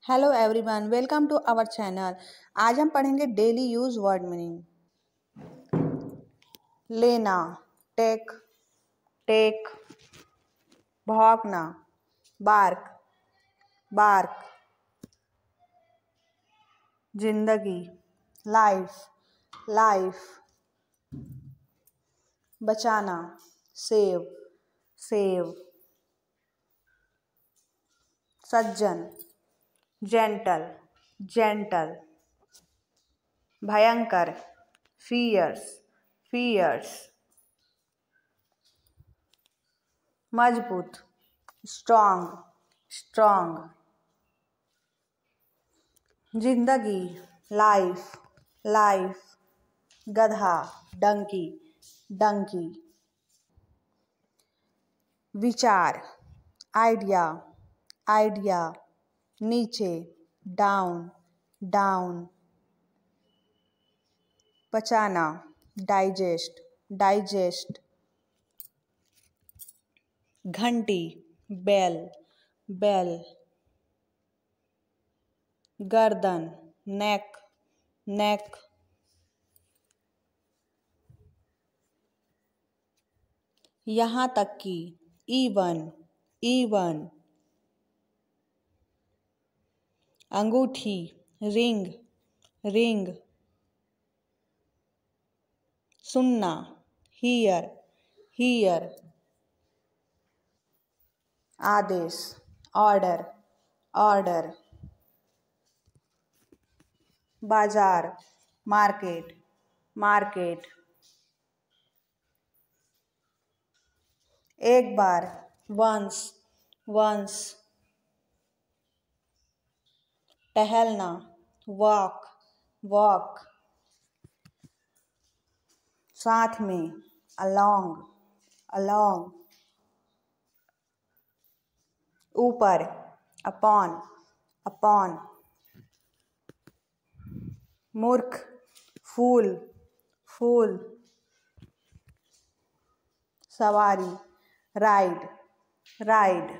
Hello everyone, welcome to our channel. आज हम पढ़ेंगे डेली यूज वर्ड मीनिंग। लेना, टेक, टेक। भौंकना, बार्क, बार्क। जिंदगी, लाइफ, लाइफ। बचाना, सेव, सेव। सज्जन, जेंटल, जेंटल। भयंकर, फियर्स, फियर्स। मजबूत, स्ट्रॉन्ग, स्ट्रॉन्ग। जिंदगी, लाइफ, लाइफ। गधा, डंकी, डंकी। विचार, आइडिया, आइडिया। नीचे, डाउन, डाउन। पचाना, डाइजेस्ट, डाइजेस्ट। घंटी, बेल, बेल। गर्दन, नेक, नेक। यहाँ तक कि, इवन, इवन। अंगूठी, रिंग, रिंग। सुनना, हियर, हियर। आदेश, ऑर्डर, ऑर्डर। बाजार, मार्केट, मार्केट। एक बार, वंस, वंस। टहलना, वॉक, वॉक। साथ में, अलोंग, अलोंग। ऊपर, अपॉन, अपॉन। मूर्ख, फूल, फूल। सवारी, राइड, राइड।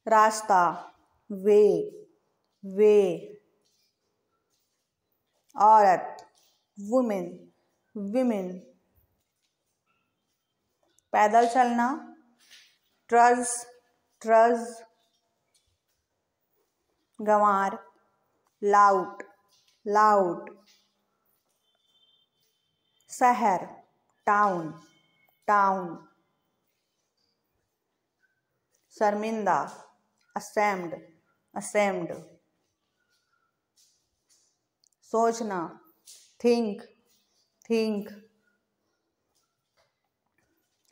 रास्ता, वे, वे। औरत, वुमेन, विमेन। पैदल चलना, ट्रज, ट्रज। गंवार, लाउट, लाउट। शहर, टाउन, टाउन। शर्मिंदा, असेम्ड, असेम्ड। सोचना, थिंक, थिंक।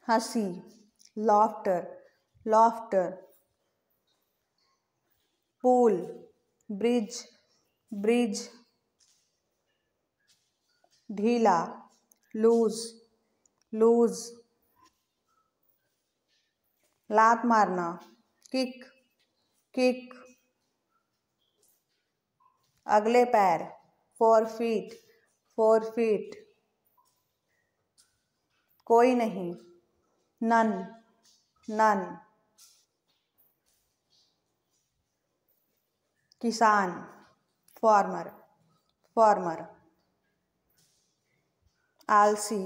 हंसी, laughter, laughter. Pool, bridge, bridge. ढीला, लूज, लूज। लात मारना, किक, किक। अगले पैर, 4 फीट, 4 फीट। कोई नहीं, नन, नन। किसान, फार्मर, फार्मर। आलसी,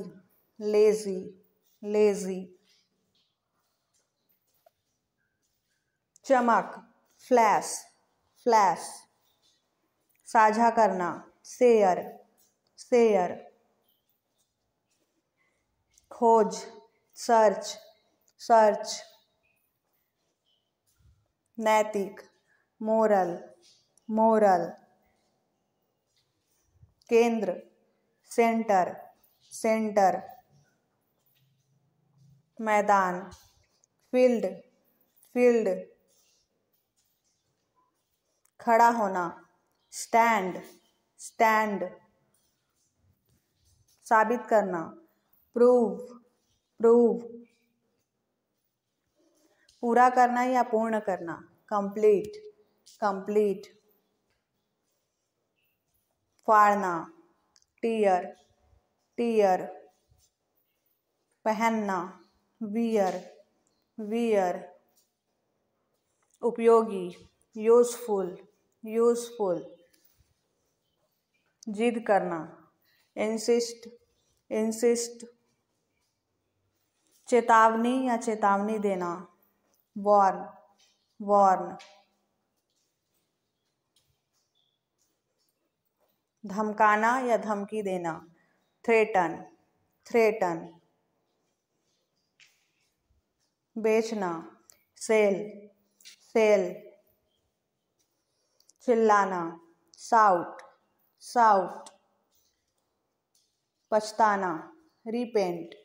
लेजी, लेजी। चमक, फ्लैश, फ्लैश। साझा करना, शेयर, शेयर। खोज, सर्च, सर्च। नैतिक, मोरल, मोरल। केंद्र, सेंटर, सेंटर। मैदान, फील्ड, फील्ड। खड़ा होना, स्टैंड, स्टैंड। साबित करना, प्रूव, प्रूव। पूरा करना या पूर्ण करना, कंप्लीट, कंप्लीट। फाड़ना, टीयर, टीयर। पहनना, वियर, वियर। उपयोगी, यूजफुल, यूजफुल। जिद करना, इंसिस्ट, इंसिस्ट। चेतावनी या चेतावनी देना, वार्न, वार्न। धमकाना या धमकी देना, थ्रेटन, थ्रेटन। बेचना, सेल, सेल। चिल्लाना, साउट, साउट। पछताना, रिपेंट,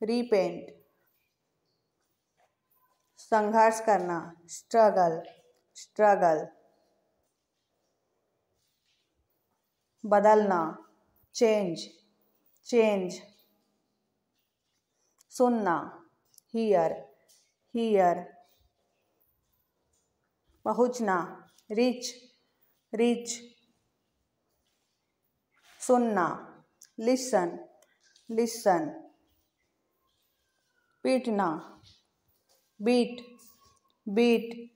रिपेंट। संघर्ष करना, स्ट्रगल, स्ट्रगल। बदलना, चेंज, चेंज। सुनना, हियर, हियर। पहुंचना, रीच, रीच। सुनना, लिसन, लिसन। पीटना, बीट, बीट।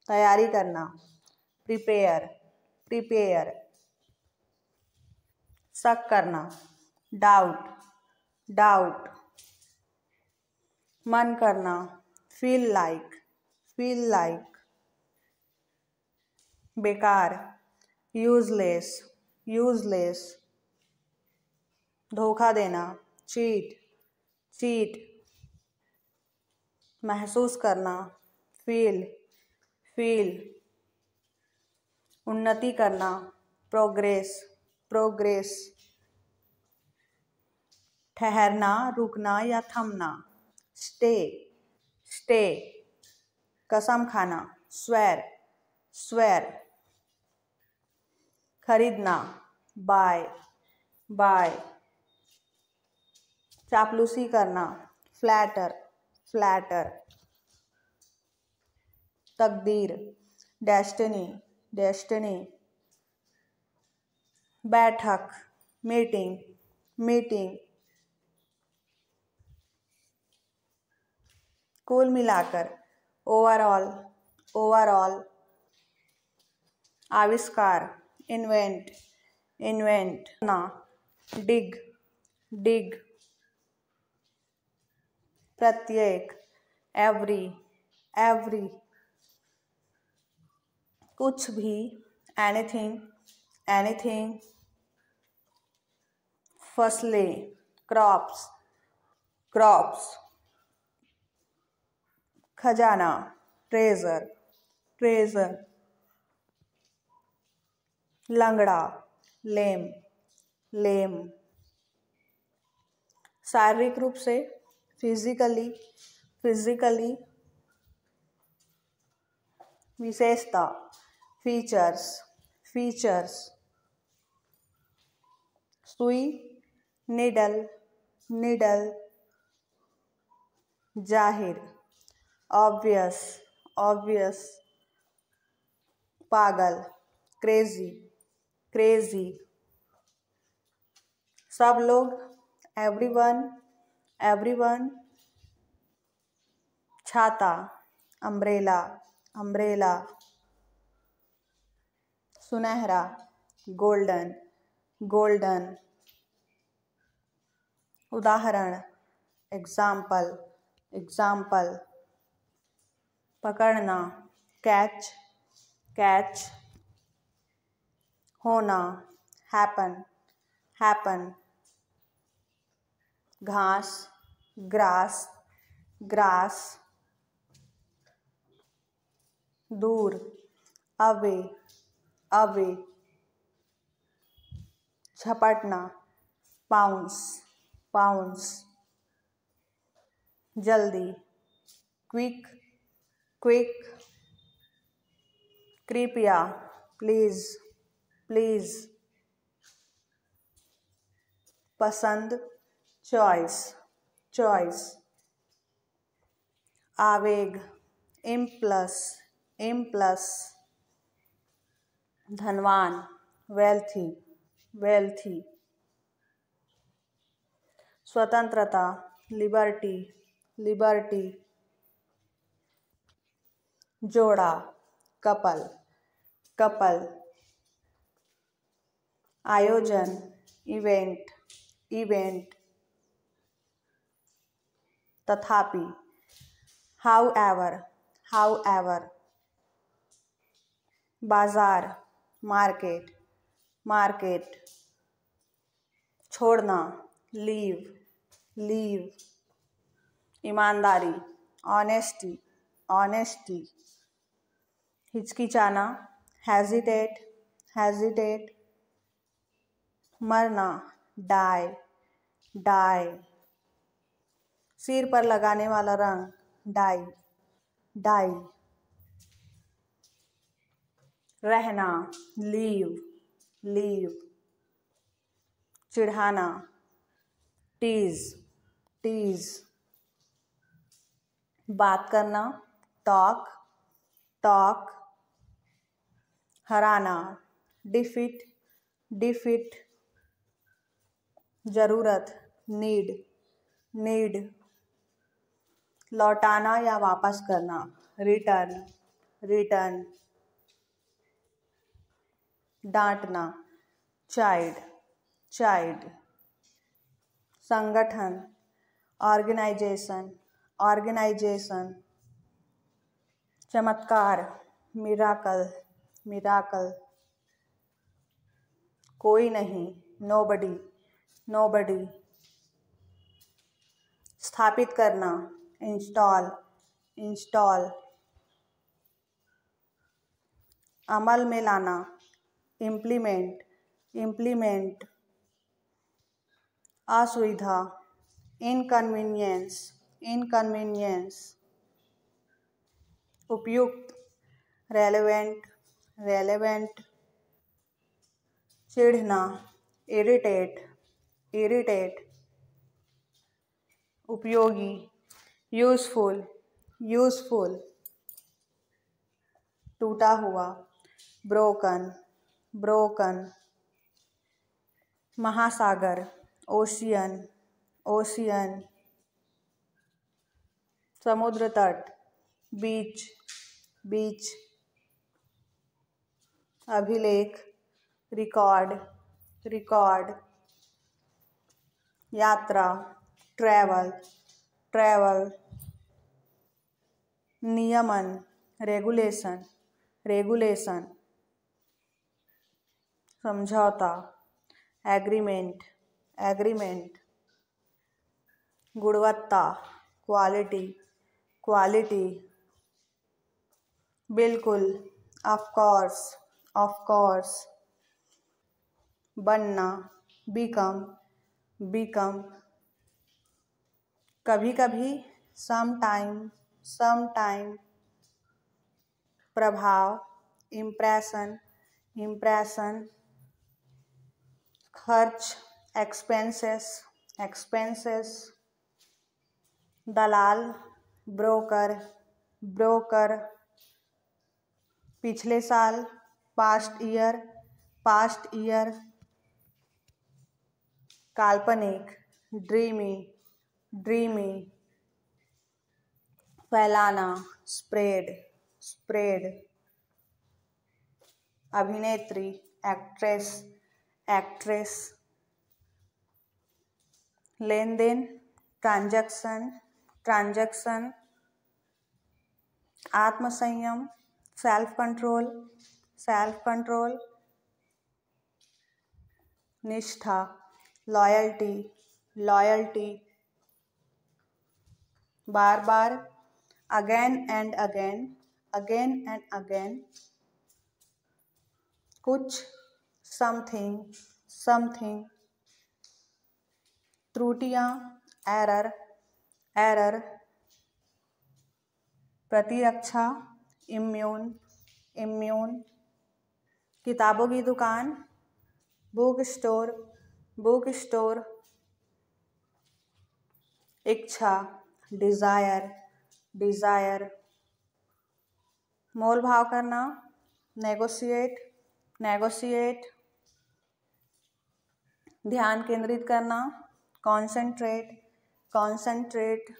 तैयारी करना, प्रिपेयर, प्रिपेयर। शक करना, डाउट, डाउट। मन करना, फील लाइक, फील लाइक। बेकार, यूजलेस, यूजलेस। धोखा देना, चीट, चीट। महसूस करना, फील, फील। उन्नति करना, प्रोग्रेस, प्रोग्रेस। ठहरना, रुकना या थमना, स्टे, स्टे। कसम खाना, स्वेर, स्वेर। खरीदना, बाय, बाय। चापलूसी करना, फ्लैटर, फ्लैटर। तकदीर, डेस्टिनी, डेस्टिनी। बैठक, मीटिंग, मीटिंग। कुल मिलाकर, ओवरऑल, ओवरऑल। आविष्कार, इन्वेंट, इन्वेंट। ना, डिग, डिग। प्रत्येक, एवरी, एवरी। कुछ भी, एनीथिंग, एनीथिंग। फसलें, क्रॉप्स, क्रॉप्स। खजाना, ट्रेजर, ट्रेजर। लंगड़ा, लेम, लेम। शारीरिक रूप से, फिजिकली, फिजिकली। विशेषता, फीचर्स, फीचर्स। सुई, निडल, निडल। जाहिर, ऑब्वियस, ऑब्वियस। पागल, क्रेजी, क्रेजी। सब लोग, एवरीवन, एवरीवन। छाता, अम्ब्रेला, अम्ब्रेला। सुनहरा, गोल्डन, गोल्डन। उदाहरण, एग्जाम्पल, एग्जाम्पल। पकड़ना, कैच, कैच। होना, हैपन, हैपन। घास, ग्रास, ग्रास। दूर, अवे, अवे। झपटना, पाउंस, पाउंस। जल्दी, क्विक, क्विक। कृपया, प्लीज, प्लीज। पसंद, चॉइस, चॉइस। आवेग, इम्प्लस, इम्प्लस। धनवान, वेल्थी, वेल्थी। स्वतंत्रता, लिबर्टी, लिबर्टी। जोड़ा, कपल, कपल। आयोजन, इवेंट, इवेंट। तथापि, however, however। बाजार, मार्केट, मार्केट। छोड़ना, लीव, लीव। ईमानदारी, ऑनेस्टी, ऑनेस्टी। हिचकिचाना, हेजिटेट, हेजिटेट। मरना, डाई, डाई। सिर पर लगाने वाला रंग, डाई, डाई। रहना, लीव, लीव। चिढ़ाना, टीज, टीज। बात करना, टॉक, टॉक। हराना, डिफीट, डिफीट। जरूरत, नीड, नीड। लौटाना या वापस करना, रिटर्न, रिटर्न। डांटना, चाइड, चाइड। संगठन, ऑर्गेनाइजेशन, ऑर्गेनाइजेशन। चमत्कार, मिराकल, मिराकल। कोई नहीं, नोबडी, नोबडी। स्थापित करना, इंस्टॉल, इंस्टॉल। अमल में लाना, इम्प्लीमेंट, इम्प्लीमेंट। असुविधा, इनकन्वीनियंस, इनकन्वीनियंस। उपयुक्त, रेलेवेंट, रेलेवेंट। चिढ़ना, इरिटेट, इरिटेट। उपयोगी, यूजफुल, यूजफुल। टूटा हुआ, ब्रोकन, ब्रोकन। महासागर, ओशियन, ओशियन। समुद्र तट, बीच, बीच। अभिलेख, रिकॉर्ड, रिकॉर्ड। यात्रा, ट्रैवल, ट्रैवल। नियमन, रेगुलेशन, रेगुलेशन। समझौता, एग्रीमेंट, एग्रीमेंट। गुणवत्ता, क्वालिटी, क्वालिटी। बिल्कुल, ऑफ कोर्स, ऑफ कोर्स। बनना, बिकम, बिकम। कभी कभी, सम टाइम, सम टाइम। प्रभाव, इम्प्रेशन, इम्प्रेशन। खर्च, एक्सपेंसेस, एक्सपेंसेस। दलाल, ब्रोकर, ब्रोकर। पिछले साल, पास्ट ईयर, पास्ट ईयर। काल्पनिक, ड्रीमी, ड्रीमी। फैलाना, स्प्रेड, स्प्रेड। अभिनेत्री, एक्ट्रेस, एक्ट्रेस। लेन देन, ट्रांजैक्शन, ट्रांजैक्शन। आत्मसंयम, सेल्फ कंट्रोल, सेल्फ कंट्रोल। निष्ठा, लॉयल्टी, लॉयल्टी। बार बार, again and again, again and again. कुछ, समथिंग, समथिंग। त्रुटियां, एरर, एरर। प्रतिरक्षा, इम्यून, इम्यून। किताबों की दुकान, बुक स्टोर, बुक स्टोर। इच्छा, डिजायर, डिजायर। मोल भाव करना, नेगोशिएट, नेगोशिएट। ध्यान केंद्रित करना, कॉन्सेंट्रेट, कॉन्सेंट्रेट।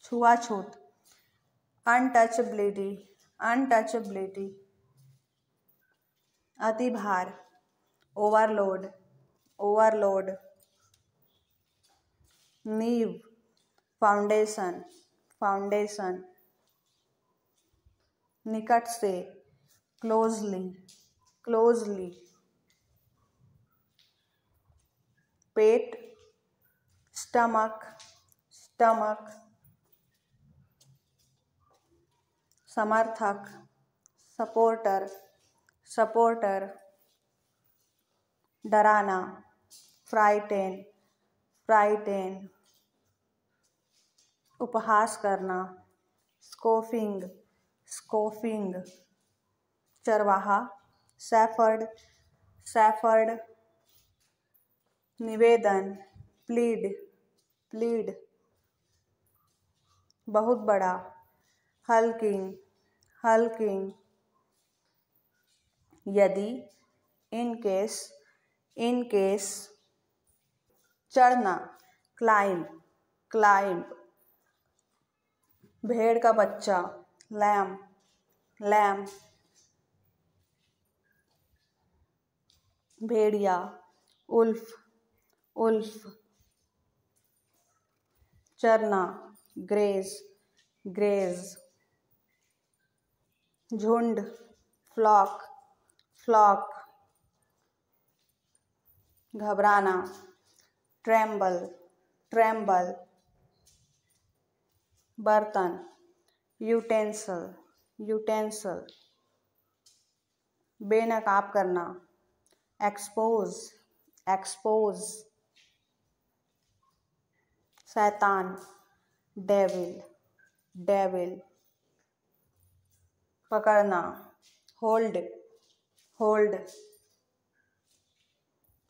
छुआछूत, अनटचेबिलिटी, अनटचेबिलिटी। अतिभार, ओवरलोड, ओवरलोड। नींव, फाउंडेशन, फाउंडेशन। निकट से, क्लोजली, क्लोजली। पेट, स्टमक, स्टमक। समर्थक, सपोर्टर, सपोर्टर। डराना, फ्राइटेन, फ्राइटेन। उपहास करना, स्कोफिंग, स्कोफिंग। चरवाहा, शेफर्ड, शेफर्ड। निवेदन, प्लीड, प्लीड। बहुत बड़ा, हल्किंग, हल्किंग। यदि, इन केस, इन केस। चढ़ना, क्लाइंब, क्लाइंब। भेड़ का बच्चा, लैम, लैम। भेड़िया, उल्फ, उल्फ। चरना, ग्रेज, ग्रेज। झुंड, फ्लॉक, फ्लॉक। घबराना, ट्रेम्बल, ट्रेम्बल। बर्तन, यूटेंसल, यूटेंसल। बेनकाब करना, एक्सपोज, एक्सपोज। शैतान, डेविल, डेविल। पकड़ना, होल्ड, होल्ड।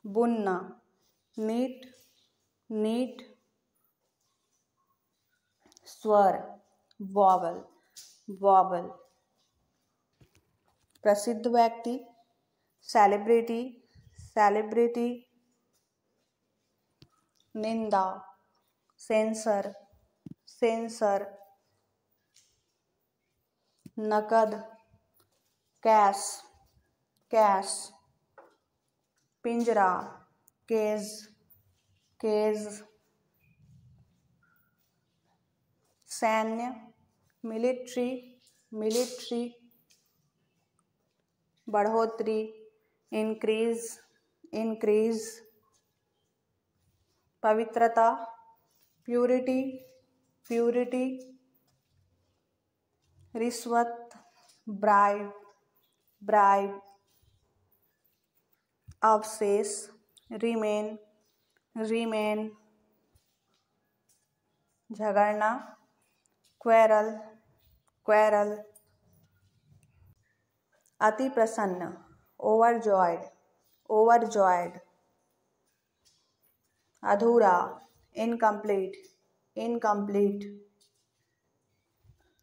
बुनना, नीट, नीट। स्वर, वॉवल, वॉवल। प्रसिद्ध व्यक्ति, सेलिब्रिटी, सेलिब्रिटी। निंदा, सेंसर, सेंसर। नकद, कैश, कैश। पिंजरा, केज, केज। सैन्य, मिलिट्री, मिलिट्री। बढ़ोतरी, इंक्रीज, इंक्रीज। पवित्रता, प्यूरिटी, प्यूरिटी। रिश्वत, ब्राइब, ब्राइब। अवशेष, रिमेन, रिमेन। झगड़ना, क्वेरल, क्वेरल। अति प्रसन्न, ओवरजॉयड, ओवरजॉयड। अधूरा, इनकम्प्लीट, इनकम्प्लीट।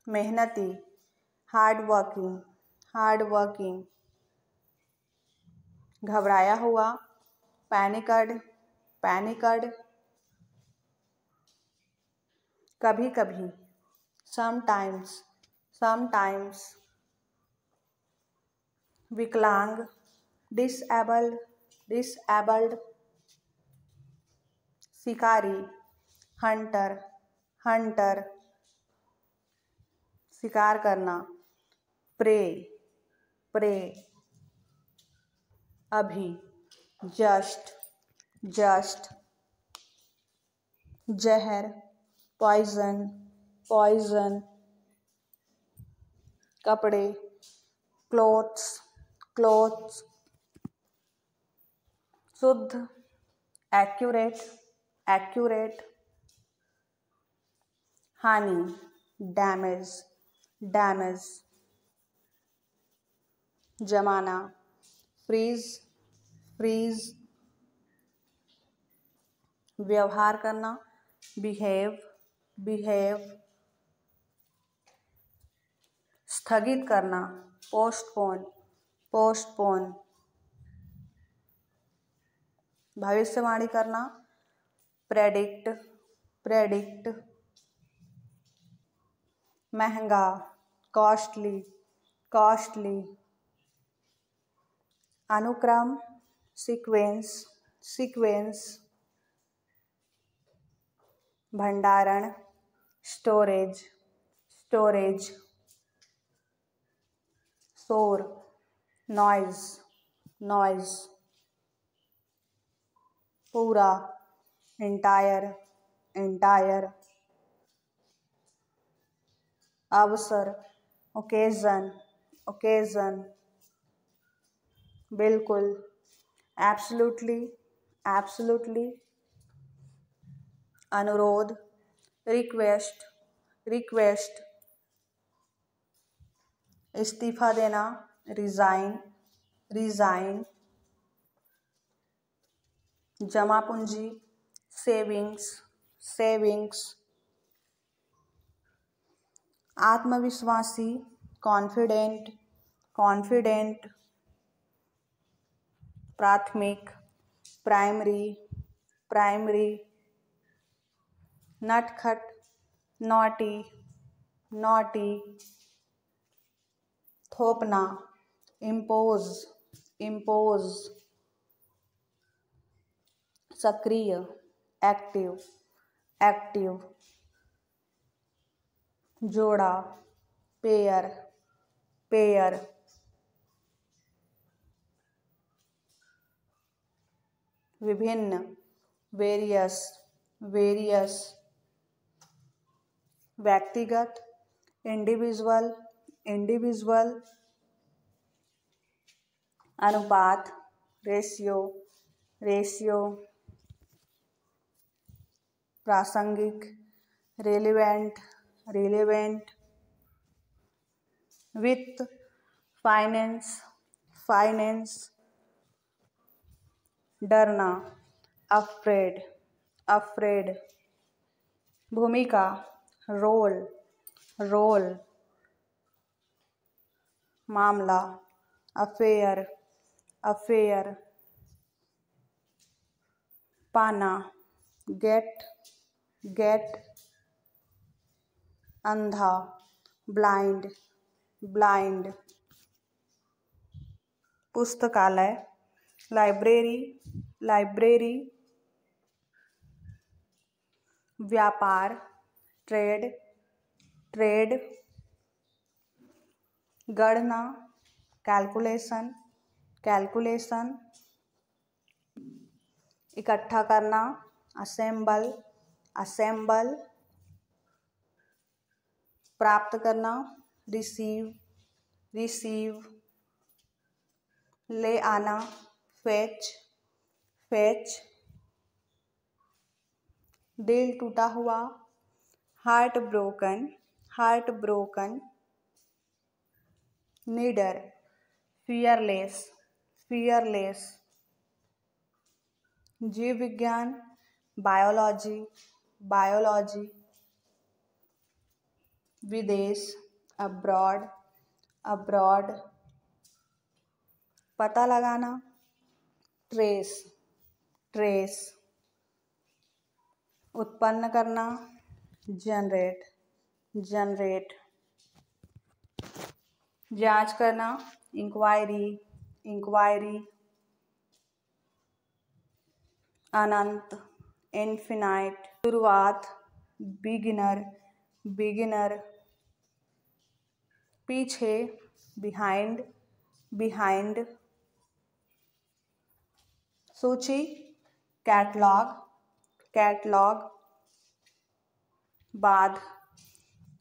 मेहनती, हार्ड वर्किंग, हार्ड वर्किंग। घबराया हुआ, पैनिकड, पैनिकड। कभी कभी, समटाइम्स, समटाइम्स। विकलांग, डिसएबल्ड, डिसएबल्ड। शिकारी, हंटर, हंटर। शिकार करना, प्रे, प्रे। अभी, जस्ट, जस्ट। जहर, पॉइजन, पॉइजन। कपड़े, क्लोथ्स, क्लोथ्स। शुद्ध, एक्यूरेट, एक्यूरेट। हानि, डैमेज, डैमेज। जमाना, फ्रीज, फ्रीज। व्यवहार करना, बिहेव, बिहेव। स्थगित करना, पोस्टपोन, पोस्टपोन। भविष्यवाणी करना, प्रेडिक्ट, प्रेडिक्ट। महंगा, कॉस्टली, कॉस्टली। अनुक्रम, सीक्वेंस, सीक्वेंस। भंडारण, स्टोरेज, स्टोरेज। शोर, नॉइज, नॉइज। पूरा, एंटायर, एंटायर। अवसर, ओकेजन, ओकेजन। बिल्कुल, एब्सोल्युटली, एब्सोल्युटली। अनुरोध, रिक्वेस्ट, रिक्वेस्ट। इस्तीफा देना, रिजाइन, रिजाइन। जमा पूंजी, सेविंग्स, सेविंग्स। आत्मविश्वासी, कॉन्फिडेंट, कॉन्फिडेंट। प्राथमिक, प्राइमरी, प्राइमरी। नटखट, नॉटी, नॉटी। थोपना, इम्पोज, इम्पोज। सक्रिय, एक्टिव, एक्टिव। जोड़ा, पेयर, पेयर। विभिन्न, वेरियस, वेरियस। व्यक्तिगत, इंडिविजुअल, इंडिविजुअल। अनुपात, रेशियो, रेशियो। प्रासंगिक, रेलिवेंट, रेलिवेंट। वित्त, फाइनेंस, फाइनेंस। डरना, अफ्रेड, अफ्रेड। भूमिका, रोल, रोल। मामला, अफेयर, अफेयर। पाना, गेट, गेट। अंधा, ब्लाइंड, ब्लाइंड। पुस्तकालय, लाइब्रेरी, लाइब्रेरी। व्यापार, ट्रेड, ट्रेड। गणना, कैलकुलेशन, कैलकुलेशन। इकट्ठा करना, असेंबल, असेंबल। प्राप्त करना, रिसीव, रिसीव। ले आना, फेच, फेच। दिल टूटा हुआ, हार्ट ब्रोकन, हार्ट ब्रोकन। नीडर, फियरलेस, फियरलेस। जीव विज्ञान, बायोलॉजी, बायोलॉजी। विदेश, अब्रॉड, अब्रॉड। पता लगाना, ट्रेस, ट्रेस। उत्पन्न करना, जनरेट, जनरेट। जांच करना, इंक्वायरी, इंक्वायरी। अनंत, इनफिनाइट। शुरुआत, बिगिनर, बिगिनर। पीछे, बिहाइंड, बिहाइंड। सूची, कैटलॉग, कैटलॉग। बाध,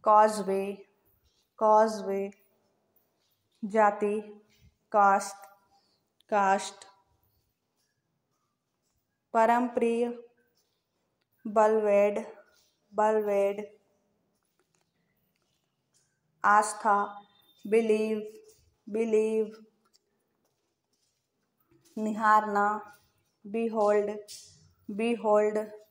कॉजवे, कॉजवे। जाति, कास्ट, कास्ट। परम प्रिय, बलवेड, बलवेड। आस्था, बिलीव, बिलीव। निहारना, बीहोल्ड, बीहोल्ड।